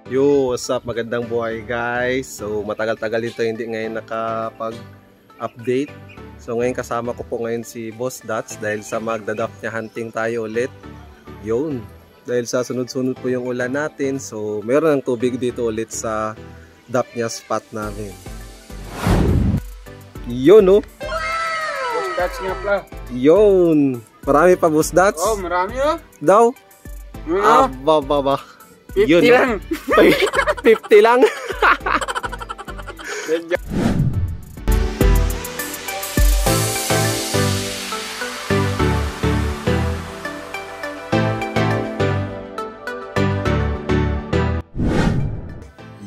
Yo, what's up? Magandang buhay guys. So matagal-tagal ito hindi ngayon nakapag-update. So ngayon kasama ko po ngayon si Boss Dots dahil sa magdadap niya hunting tayo ulit. Yun. Dahil sa sunod-sunod po yung ulan natin. So mayroon ng tubig dito ulit sa dap niya spot namin. Yun no? Boss Dots nga pala. Yun. Marami pa Boss Dots? Oh, marami oh. Daw? Ano? 50 Yun, lang. 50 lang.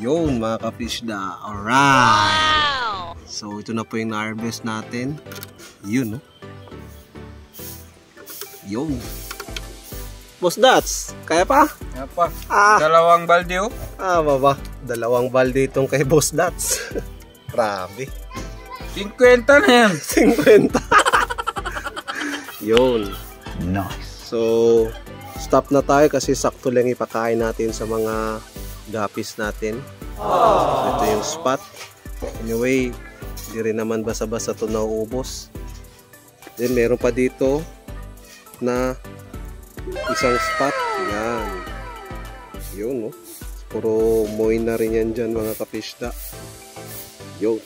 Yun mga ka-fishda. Alright. Wow. So ito na po yung na-harvest natin. Yun no. Yun. Boss Dots, kaya pa? Kaya pa. Ah. Dalawang balde oh. Baba. Dalawang balde itong kay Boss Dots. Grabe. 50 na yan. 50. Yun. Nice. So, stop na tayo kasi sakto lang ipakain natin sa mga gapis natin. So, ito yung spot. Anyway, hindi rin naman basa-basa ito nauubos. Then, meron pa dito na isang spot. Yan. Yun, no? Puro moy na rin yan dyan, mga kapishda. Yun.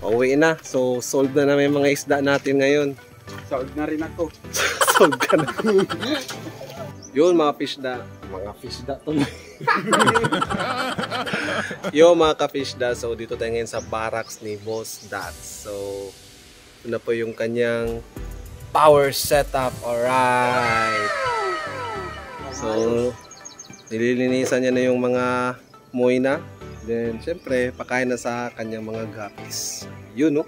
Pauwi na. So, solve na namin mga isda natin ngayon. Solve na rin ako. Solve ka na. Yun, mga fishda. Mga fishda to. Yo, mga kapishda. So, dito tayo ngayon sa barracks ni Boss Dots. So, ito na po yung kanyang power setup. Alright. So, nililinisan niya na yung mga moy na. Then, syempre, pakain na sa kanyang mga gapis. Yun, no?